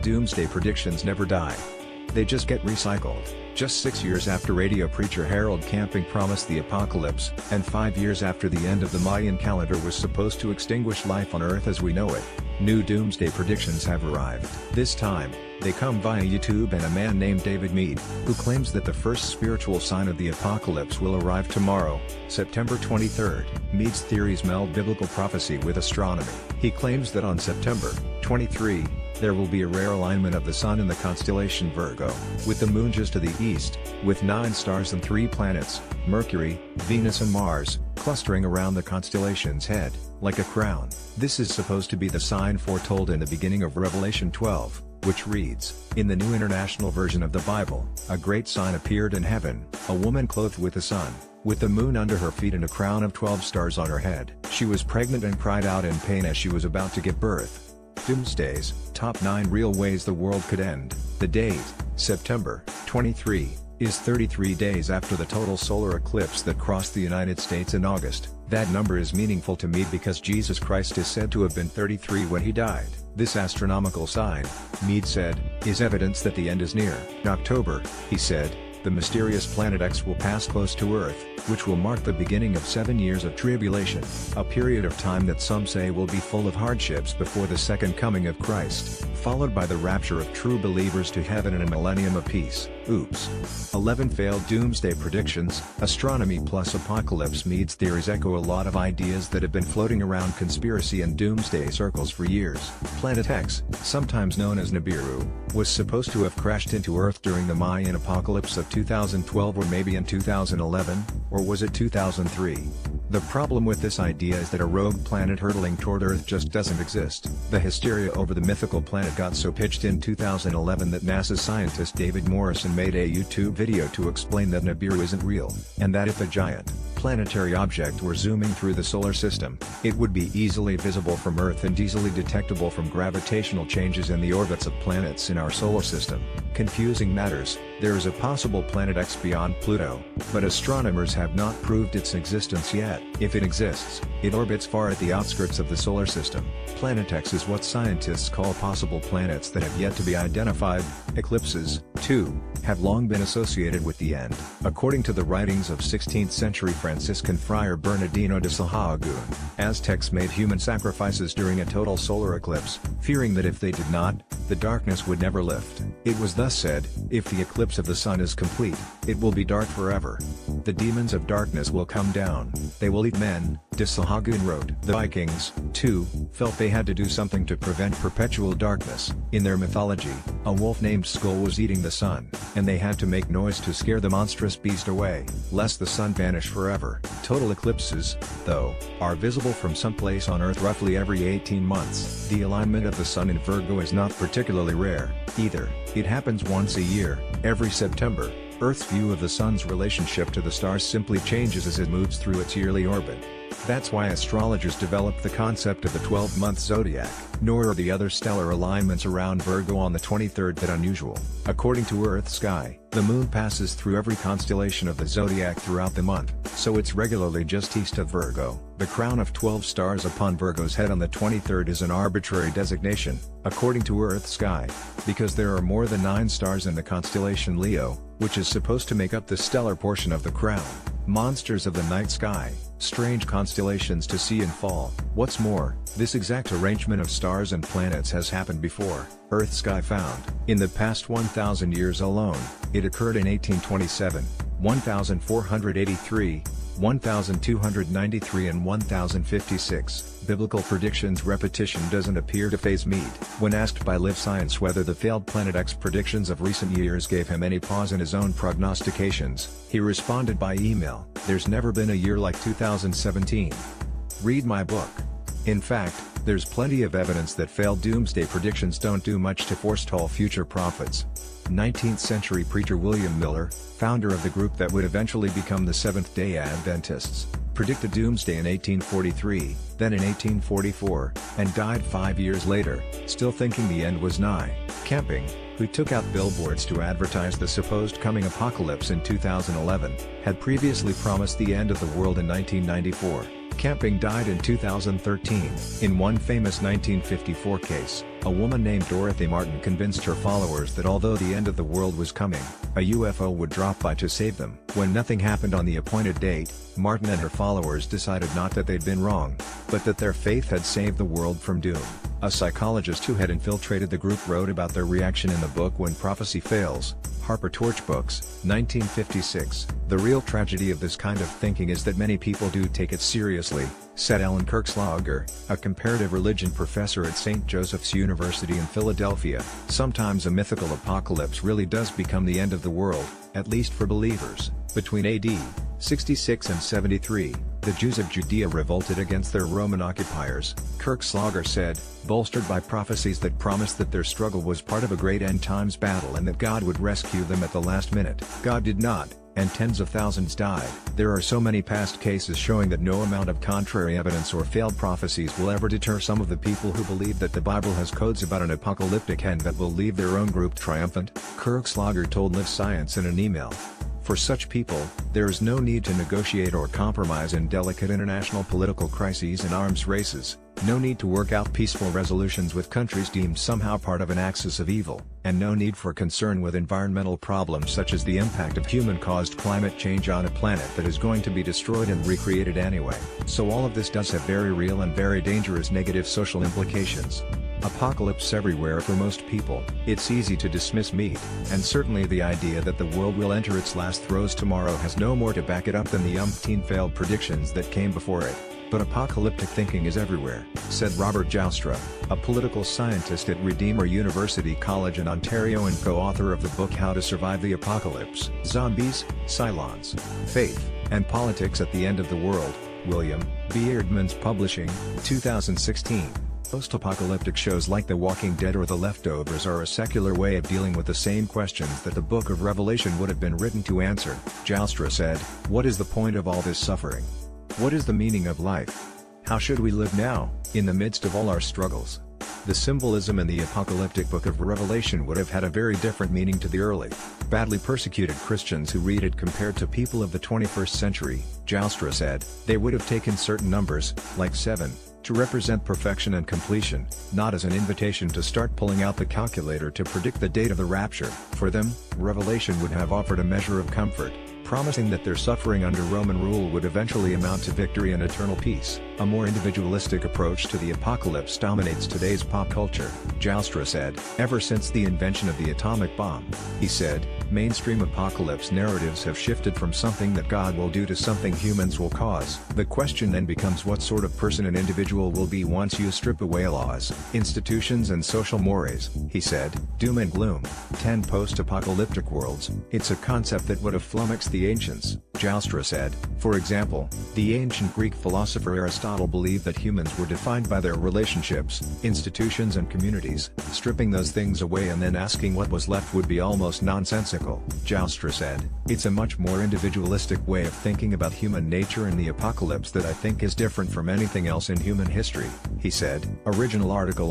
doomsday predictions never die. They just get recycled. Just 6 years after radio preacher Harold Camping promised the apocalypse, and 5 years after the end of the Mayan calendar was supposed to extinguish life on Earth as we know it, new doomsday predictions have arrived. This time, they come via YouTube and a man named David Meade, who claims that the first spiritual sign of the apocalypse will arrive tomorrow, September 23rd. Meade's theories meld biblical prophecy with astronomy. He claims that on September 23, there will be a rare alignment of the Sun in the constellation Virgo, with the Moon just to the east, with 9 stars and 3 planets, Mercury, Venus and Mars, clustering around the constellation's head, like a crown. This is supposed to be the sign foretold in the beginning of Revelation 12, which reads, "In the New International Version of the Bible, a great sign appeared in heaven, a woman clothed with the sun, with the moon under her feet and a crown of 12 stars on her head. She was pregnant and cried out in pain as she was about to give birth." Doomsday's top 9 real ways the world could end. The date, September 23, is 33 days after the total solar eclipse that crossed the United States in August. That number is meaningful to me because Jesus Christ is said to have been 33 when he died. This astronomical sign, Meade said, is evidence that the end is near. In October, he said, the mysterious planet X will pass close to Earth, which will mark the beginning of 7 years of tribulation, a period of time that some say will be full of hardships before the second coming of Christ, followed by the rapture of true believers to heaven and a millennium of peace. Oops. 11 failed doomsday predictions. Astronomy plus apocalypse. Meade's theories echo a lot of ideas that have been floating around conspiracy and doomsday circles for years. Planet X, sometimes known as Nibiru, was supposed to have crashed into Earth during the Mayan apocalypse of 2012 or maybe in 2011, or was it 2003? The problem with this idea is that a rogue planet hurtling toward Earth just doesn't exist. The hysteria over the mythical planet got so pitched in 2011 that NASA scientist David Morrison made a YouTube video to explain that Nibiru isn't real, and that if a giant, planetary object were zooming through the solar system, it would be easily visible from Earth and easily detectable from gravitational changes in the orbits of planets in our solar system. Confusing matters, there is a possible Planet X beyond Pluto, but astronomers have not proved its existence yet. If it exists, it orbits far at the outskirts of the solar system. Planet X is what scientists call possible planets that have yet to be identified. Eclipses, too, have long been associated with the end. According to the writings of 16th century Franciscan friar Bernardino de Sahagún, Aztecs made human sacrifices during a total solar eclipse, fearing that if they did not, the darkness would never lift. It was thus said, if the eclipse of the sun is complete, it will be dark forever. The demons of darkness will come down, they will eat men, de Sahagún wrote. The Vikings, too, felt they had to do something to prevent perpetual darkness. In their mythology, a wolf named Skull was eating the sun, and they had to make noise to scare the monstrous beast away, lest the sun vanish forever. Total eclipses, though, are visible from someplace on Earth roughly every 18 months. The alignment of the sun in Virgo is not particularly rare, either. It happens once a year, every September. Earth's view of the sun's relationship to the stars simply changes as it moves through its yearly orbit. That's why astrologers developed the concept of the 12-month zodiac. Nor are the other stellar alignments around Virgo on the 23rd that unusual. According to Earth Sky, the moon passes through every constellation of the zodiac throughout the month, so it's regularly just east of Virgo. The crown of 12 stars upon Virgo's head on the 23rd is an arbitrary designation, according to Earth Sky, because there are more than 9 stars in the constellation Leo, which is supposed to make up the stellar portion of the crown. Monsters of the night sky, strange constellations to see and fall. What's more, this exact arrangement of stars and planets has happened before. Earth Sky found, in the past 1,000 years alone, it occurred in 1827, 1483, 1293 and 1056. Biblical predictions repetition doesn't appear to faze Meade. When asked by Live Science whether the failed Planet X predictions of recent years gave him any pause in his own prognostications, he responded by email, "There's never been a year like 2017. Read my book." In fact, there's plenty of evidence that failed doomsday predictions don't do much to forestall future prophets. 19th century preacher William Miller, founder of the group that would eventually become the Seventh-day Adventists, predicted doomsday in 1843, then in 1844, and died 5 years later, still thinking the end was nigh. Camping, who took out billboards to advertise the supposed coming apocalypse in 2011, had previously promised the end of the world in 1994. Camping died in 2013, in one famous 1954 case. A woman named Dorothy Martin convinced her followers that although the end of the world was coming, a UFO would drop by to save them. When nothing happened on the appointed date, Martin and her followers decided not that they'd been wrong, but that their faith had saved the world from doom. A psychologist who had infiltrated the group wrote about their reaction in the book When Prophecy Fails, Harper Torch Books, 1956. The real tragedy of this kind of thinking is that many people do take it seriously, said Ellen Kirkslager, a comparative religion professor at St. Joseph's University in Philadelphia. Sometimes a mythical apocalypse really does become the end of the world, at least for believers. Between AD 66 and 73, the Jews of Judea revolted against their Roman occupiers, Kirkslager said, bolstered by prophecies that promised that their struggle was part of a great end-times battle and that God would rescue them at the last minute. God did not, and tens of thousands died. There are so many past cases showing that no amount of contrary evidence or failed prophecies will ever deter some of the people who believe that the Bible has codes about an apocalyptic end that will leave their own group triumphant, Kirkslager told Live Science in an email. For such people, there is no need to negotiate or compromise in delicate international political crises and arms races, no need to work out peaceful resolutions with countries deemed somehow part of an axis of evil, and no need for concern with environmental problems such as the impact of human-caused climate change on a planet that is going to be destroyed and recreated anyway. So all of this does have very real and very dangerous negative social implications. Apocalypse everywhere for most people. It's easy to dismiss meat, and certainly the idea that the world will enter its last throes tomorrow has no more to back it up than the umpteen failed predictions that came before it. But apocalyptic thinking is everywhere, said Robert Joustra, a political scientist at Redeemer University College in Ontario and co-author of the book How to Survive the Apocalypse. Zombies, Cylons, Faith, and Politics at the End of the World, William B. Eerdmans Publishing, 2016. Post-apocalyptic shows like The Walking Dead or The Leftovers are a secular way of dealing with the same questions that the Book of Revelation would have been written to answer. Joustra said, "What is the point of all this suffering? What is the meaning of life? How should we live now, in the midst of all our struggles?" The symbolism in the apocalyptic Book of Revelation would have had a very different meaning to the early, badly persecuted Christians who read it compared to people of the 21st century, Joustra said. They would have taken certain numbers, like 7, to represent perfection and completion, not as an invitation to start pulling out the calculator to predict the date of the rapture. For them, Revelation would have offered a measure of comfort, promising that their suffering under Roman rule would eventually amount to victory and eternal peace. A more individualistic approach to the apocalypse dominates today's pop culture, Joustra said. Ever since the invention of the atomic bomb, he said, mainstream apocalypse narratives have shifted from something that God will do to something humans will cause. The question then becomes what sort of person an individual will be once you strip away laws, institutions and social mores, he said. Doom and gloom, 10 post-apocalyptic worlds. It's a concept that would have flummoxed the ancients, Joustra said. For example, the ancient Greek philosopher Aristotle believed that humans were defined by their relationships, institutions and communities. Stripping those things away and then asking what was left would be almost nonsensical, Joustra said. It's a much more individualistic way of thinking about human nature and the apocalypse that I think is different from anything else in human history, he said. Original article